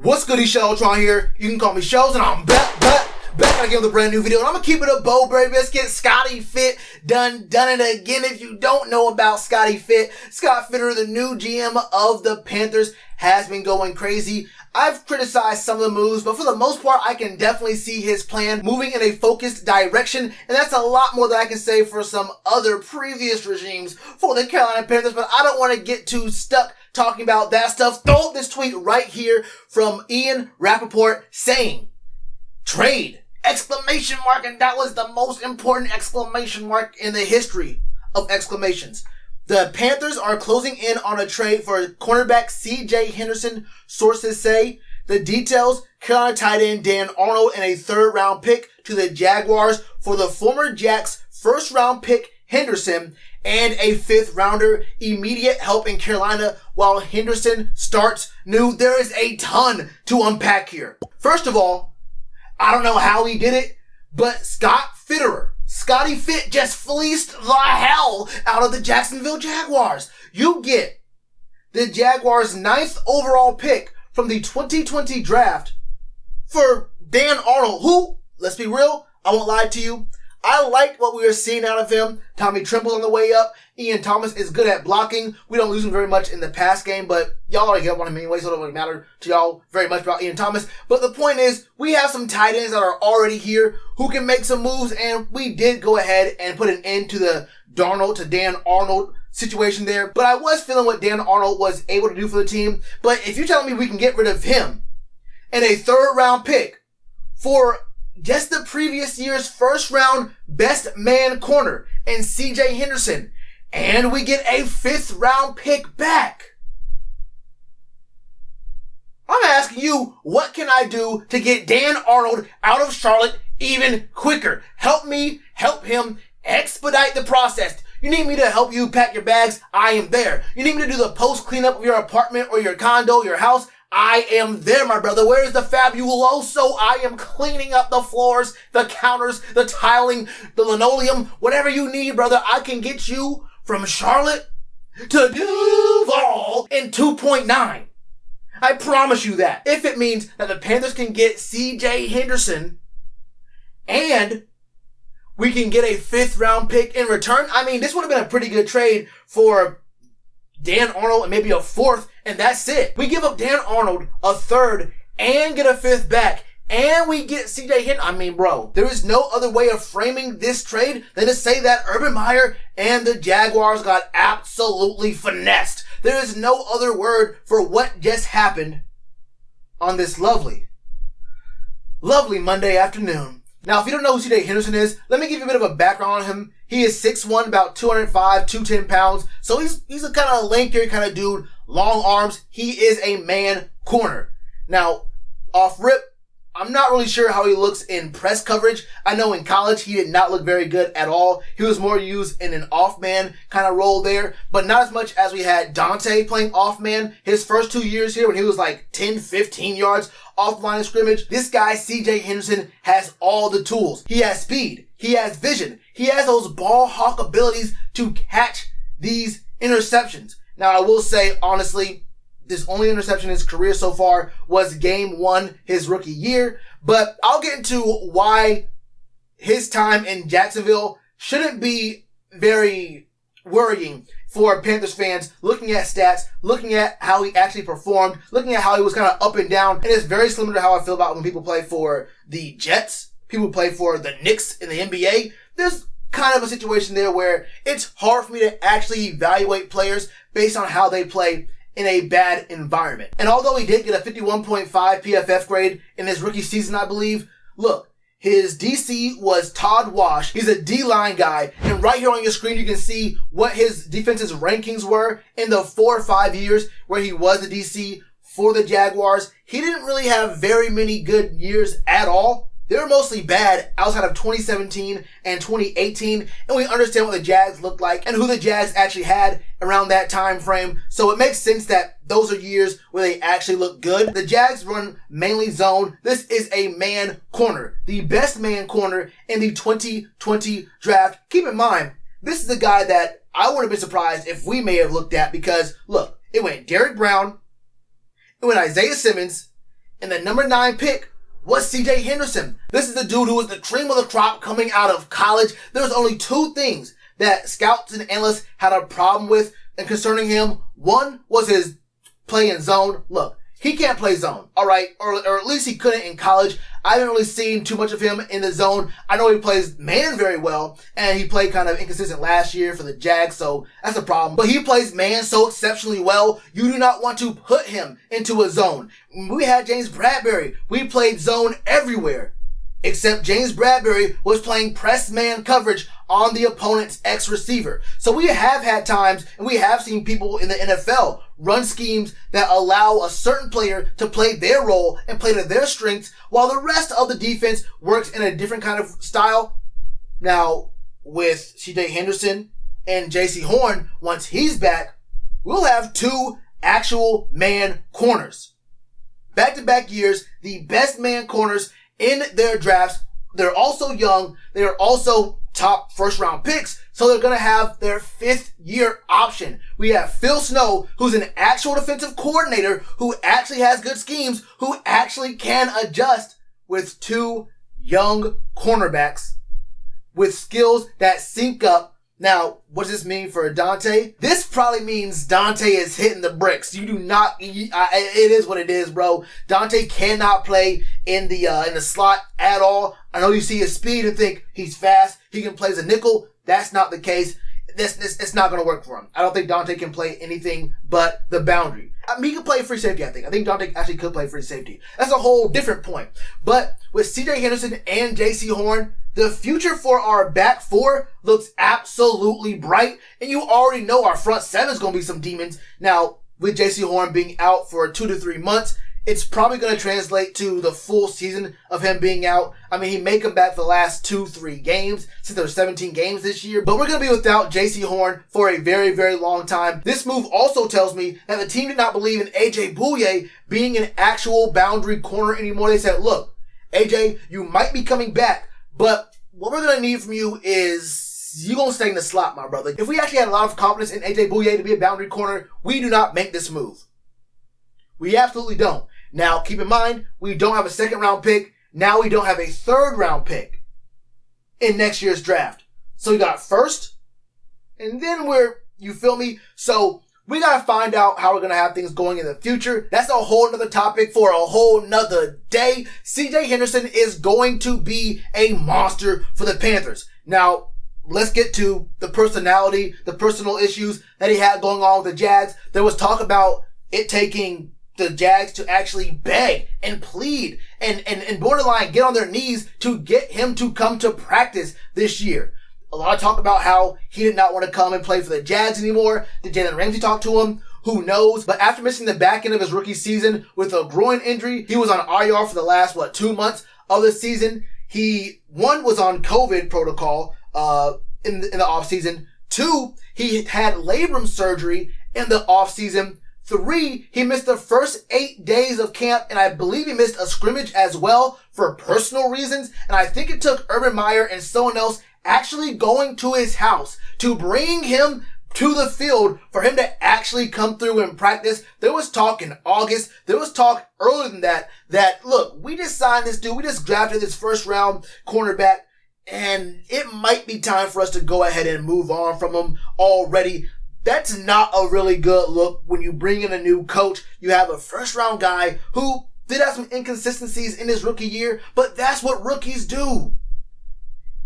What's good, Shellitronnn here. You can call me Shells, and I'm back again with a brand new video. And I'm gonna keep it a bow, baby. Let's get Scotty Fit done it again. If you don't know about Scotty Fit, Scott Fitter, the new GM of the Panthers, has been going crazy. I've criticized some of the moves, but for the most part, I can definitely see his plan moving in a focused direction, and that's a lot more than I can say for some other previous regimes for the Carolina Panthers, but I don't want to get too stuck talking about that stuff. Throw up this tweet right here from Ian Rappaport saying, trade! Exclamation mark, and that was the most important exclamation mark in the history of exclamations. The Panthers are closing in on a trade for cornerback CJ Henderson, sources say. The details, Carolina tight end Dan Arnold and a third-round pick to the Jaguars for the former Jacks' first-round pick Henderson and a fifth-rounder. Immediate help in Carolina while Henderson starts new. There is a ton to unpack here. First of all, I don't know how he did it, but Scotty Fit just fleeced the hell out of the Jacksonville Jaguars. You get the Jaguars' 9th overall pick from the 2020 draft for Dan Arnold, who, let's be real, I won't lie to you, I liked what we were seeing out of him. Tommy Tremble's on the way up. Ian Thomas is good at blocking. We don't lose him very much in the pass game, but y'all already get one of him anyway, so it doesn't really matter to y'all very much about Ian Thomas. But the point is, we have some tight ends that are already here who can make some moves, and we did go ahead and put an end to the Dan Arnold situation there. But I was feeling what Dan Arnold was able to do for the team. But if you're telling me we can get rid of him and a third-round pick for just the previous year's first-round best man corner and CJ Henderson, and we get a fifth-round pick back, I'm asking you, what can I do to get Dan Arnold out of Charlotte even quicker? Help me, help him, expedite the process. You need me to help you pack your bags? I am there. You need me to do the post cleanup of your apartment or your condo, your house? I am there, my brother. Where is the fabuloso? I am cleaning up the floors, the counters, the tiling, the linoleum, whatever you need, brother. I can get you from Charlotte to Duval in 2.9. I promise you that. If it means that the Panthers can get CJ Henderson and we can get a fifth-round pick in return, I mean, this would have been a pretty good trade for Dan Arnold and maybe a fourth, and that's it. We give up Dan Arnold a third and get a fifth back, and we get CJ Henderson. I mean, bro, there is no other way of framing this trade than to say that Urban Meyer and the Jaguars got absolutely finessed. There is no other word for what just happened on this lovely Monday afternoon. Now, if you don't know who CJ Henderson is, let me give you a bit of a background on him. He is 6'1", about 205, 210 pounds. So he's a kind of lanky kind of dude, long arms. He is a man corner. Now, off rip, I'm not really sure how he looks in press coverage. I know in college he did not look very good at all. He was more used in an off-man kind of role there, but not as much as we had Dante playing off-man his first 2 years here when he was like 10, 15 yards off the line of scrimmage. This guy, CJ Henderson, has all the tools. He has speed. He has vision. He has those ball hawk abilities to catch these interceptions. Now, I will say, honestly, this only interception in his career so far was game 1, his rookie year. But I'll get into why his time in Jacksonville shouldn't be very worrying for Panthers fans, looking at stats, looking at how he actually performed, looking at how he was kind of up and down. And it's very similar to how I feel about when people play for the Jets, people play for the Knicks in the NBA. There's kind of a situation there where it's hard for me to actually evaluate players based on how they play in a bad environment. And although he did get a 51.5 PFF grade in his rookie season, I believe, look, his DC was Todd Wash. He's a D-line guy. And right here on your screen, you can see what his defense's rankings were in the 4 or 5 years where he was the DC for the Jaguars. He didn't really have very many good years at all. They were mostly bad outside of 2017 and 2018, and we understand what the Jags looked like and who the Jags actually had around that time frame. So it makes sense that those are years where they actually look good. The Jags run mainly zone. This is a man corner, the best man corner in the 2020 draft. Keep in mind, this is a guy that I wouldn't have been surprised if we may have looked at because, look, it went Derrick Brown, it went Isaiah Simmons, And the number 9 pick was CJ Henderson. This is the dude who was the cream of the crop coming out of college. There's only 2 things that scouts and analysts had a problem with and concerning him. One was his play in zone. Look, he can't play zone, all right? Or at least he couldn't in college. I haven't really seen too much of him in the zone. I know he plays man very well, and he played kind of inconsistent last year for the Jags, so that's a problem. But he plays man so exceptionally well, you do not want to put him into a zone. When we had James Bradbury, we played zone everywhere. Except James Bradbury was playing press man coverage on the opponent's ex-receiver. So we have had times, and we have seen people in the NFL run schemes that allow a certain player to play their role and play to their strengths while the rest of the defense works in a different kind of style. Now, with CJ Henderson and JC Horn, once he's back, we'll have 2 actual man corners. Back-to-back years, the best man corners in their drafts. They're also young. They're also top first-round picks, so they're going to have their 5th-year option. We have Phil Snow, who's an actual defensive coordinator who actually has good schemes, who actually can adjust with 2 young cornerbacks with skills that sync up. Now, what does this mean for Dante? This probably means Dante is hitting the bricks. You do not, it is what it is, bro. Dante cannot play in the slot at all. I know you see his speed and think he's fast. He can play as a nickel. That's not the case. It's not going to work for him. I don't think Dante can play anything but the boundary. I mean, he can play free safety, I think. I think Dante actually could play free safety. That's a whole different point. But with CJ Henderson and JC Horn, the future for our back 4 looks absolutely bright. And you already know our front 7 is going to be some demons. Now, with JC Horn being out for 2 to 3 months, it's probably going to translate to the full season of him being out. I mean, he may come back for the last 2-3 games since there's 17 games this year. But we're going to be without JC Horn for a very, very long time. This move also tells me that the team did not believe in AJ Bouye being an actual boundary corner anymore. They said, look, AJ, you might be coming back, but what we're going to need from you is you're going to stay in the slot, my brother. If we actually had a lot of confidence in AJ Bouye to be a boundary corner, we do not make this move. We absolutely don't. Now, keep in mind, we don't have a 2nd round pick. Now we don't have a 3rd round pick in next year's draft. So we got 1st, and then you feel me? So we got to find out how we're going to have things going in the future. That's a whole nother topic for a whole nother day. CJ Henderson is going to be a monster for the Panthers. Now, let's get to the personality, the personal issues that he had going on with the Jags. There was talk about it taking the Jags to actually beg and plead and borderline get on their knees to get him to come to practice this year. A lot of talk about how he did not want to come and play for the Jags anymore. Did Jalen Ramsey talk to him? Who knows? But after missing the back end of his rookie season with a groin injury, he was on IR for the last, 2 months of the season. He, 1, was on COVID protocol in the offseason. 2, he had labrum surgery in the offseason. 3, he missed the first 8 days of camp, and I believe he missed a scrimmage as well for personal reasons. And I think it took Urban Meyer and someone else actually going to his house to bring him to the field for him to actually come through and practice. There was talk in August. There was talk earlier than that look, we just signed this dude. We just drafted this 1st round cornerback, and it might be time for us to go ahead and move on from him already. That's not a really good look when you bring in a new coach. You have a 1st round guy who did have some inconsistencies in his rookie year, but that's what rookies do.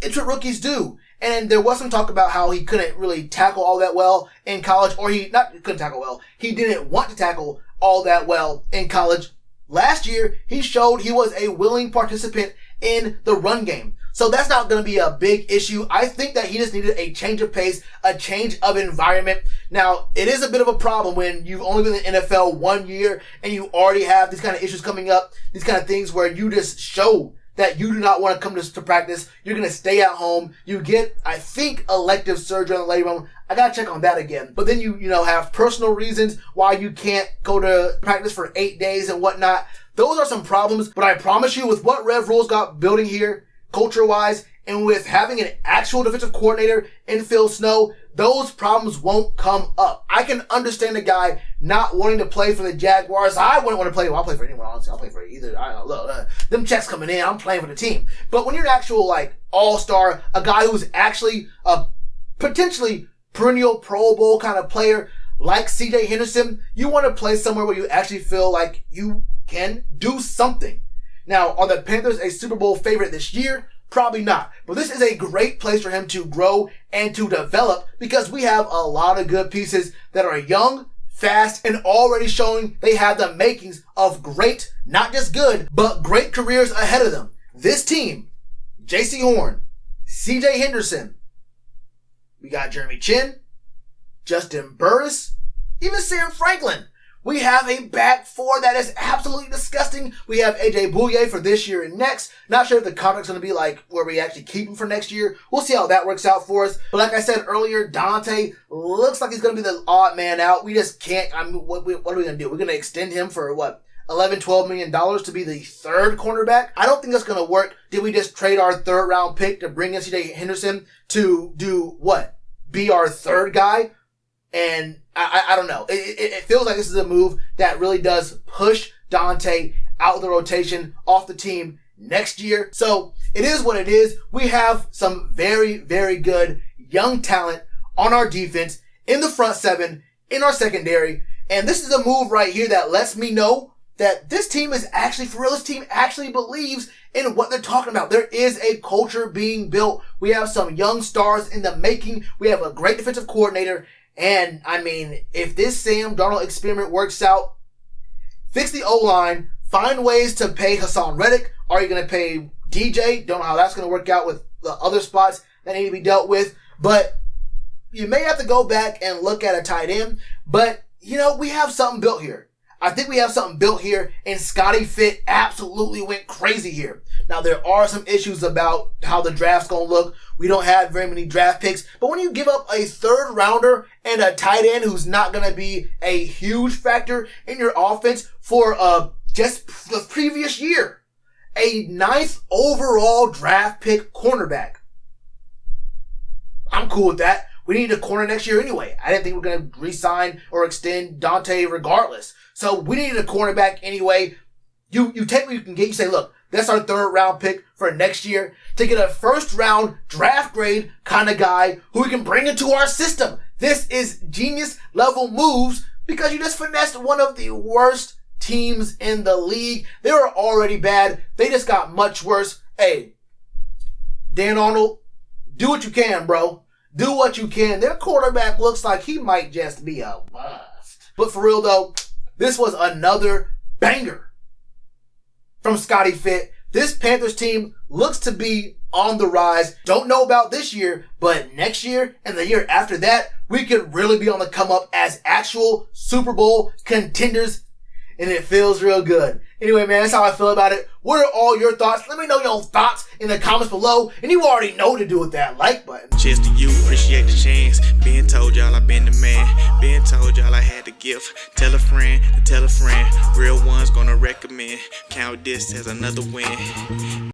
It's what rookies do. And there was some talk about how he couldn't really tackle all that well in college, or he couldn't tackle well. He didn't want to tackle all that well in college. Last year, he showed he was a willing participant in the run game. So that's not going to be a big issue. I think that he just needed a change of pace, a change of environment. Now, it is a bit of a problem when you've only been in the NFL 1 year and you already have these kind of issues coming up, these kind of things where you just show that you do not want to come to practice. You're going to stay at home. You get, I think, elective surgery on the labrum. I got to check on that again. But then you have personal reasons why you can't go to practice for 8 days and whatnot. Those are some problems. But I promise you, with what Rev Rule's got building here, culture-wise, And with having an actual defensive coordinator in Phil Snow, those problems won't come up. I can understand a guy not wanting to play for the Jaguars. I wouldn't want to play. Well, I'll play for anyone, honestly. I'll play for either. I don't know. Look, them checks coming in. I'm playing for the team. But when you're an actual, all-star, a guy who's actually a potentially perennial Pro Bowl kind of player like CJ Henderson, you want to play somewhere where you actually feel like you can do something. Now, are the Panthers a Super Bowl favorite this year? Probably not. But this is a great place for him to grow and to develop because we have a lot of good pieces that are young, fast, and already showing they have the makings of great, not just good, but great careers ahead of them. This team, J.C. Horn, C.J. Henderson, we got Jeremy Chin, Justin Burris, even Sam Franklin. We have a back four that is absolutely disgusting. We have AJ Bouye for this year and next. Not sure if the contract's going to be where we actually keep him for next year. We'll see how that works out for us. But like I said earlier, Dante looks like he's going to be the odd man out. We just can't. What are we going to do? We're going to extend him for what? $11-12 million to be the third cornerback? I don't think that's going to work. Did we just trade our third round pick to bring in CJ Henderson to do what? Be our third guy? And I don't know. It feels like this is a move that really does push Dante out of the rotation, off the team next year. So it is what it is. We have some very, very good young talent on our defense, in the front seven, in our secondary. And this is a move right here that lets me know that this team is actually for real. This team actually believes in what they're talking about. There is a culture being built. We have some young stars in the making. We have a great defensive coordinator. And, if this Sam Darnold experiment works out, fix the O-line, find ways to pay Hassan Reddick. Are you going to pay DJ? Don't know how that's going to work out with the other spots that need to be dealt with. But you may have to go back and look at a tight end. But, we have something built here. I think we have something built here, and Scotty Fitt absolutely went crazy here. Now, there are some issues about how the draft's going to look. We don't have very many draft picks. But when you give up a third rounder and a tight end who's not going to be a huge factor in your offense for just the previous year, a 9th overall draft pick cornerback, I'm cool with that. We need a corner next year anyway. I didn't think we were going to re-sign or extend Dante regardless. So we needed a cornerback anyway. You take what you can get. You say, look, that's our third round pick for next year to get a first round draft grade kind of guy who we can bring into our system. This is genius level moves because you just finessed one of the worst teams in the league. They were already bad. They just got much worse. Hey, Dan Arnold, do what you can, bro. Do what you can. Their quarterback looks like he might just be a bust. But for real though, this was another banger from Scotty Fitt. This Panthers team looks to be on the rise. Don't know about this year, but next year and the year after that, we could really be on the come up as actual Super Bowl contenders. And it feels real good. Anyway, man, that's how I feel about it. What are all your thoughts? Let me know your thoughts in the comments below. And you already know to do with that like button. Cheers to you, appreciate the chance. Being told y'all I been the man. Being told y'all I had the gift. Tell a friend to tell a friend. Real ones gonna recommend. Count this as another win.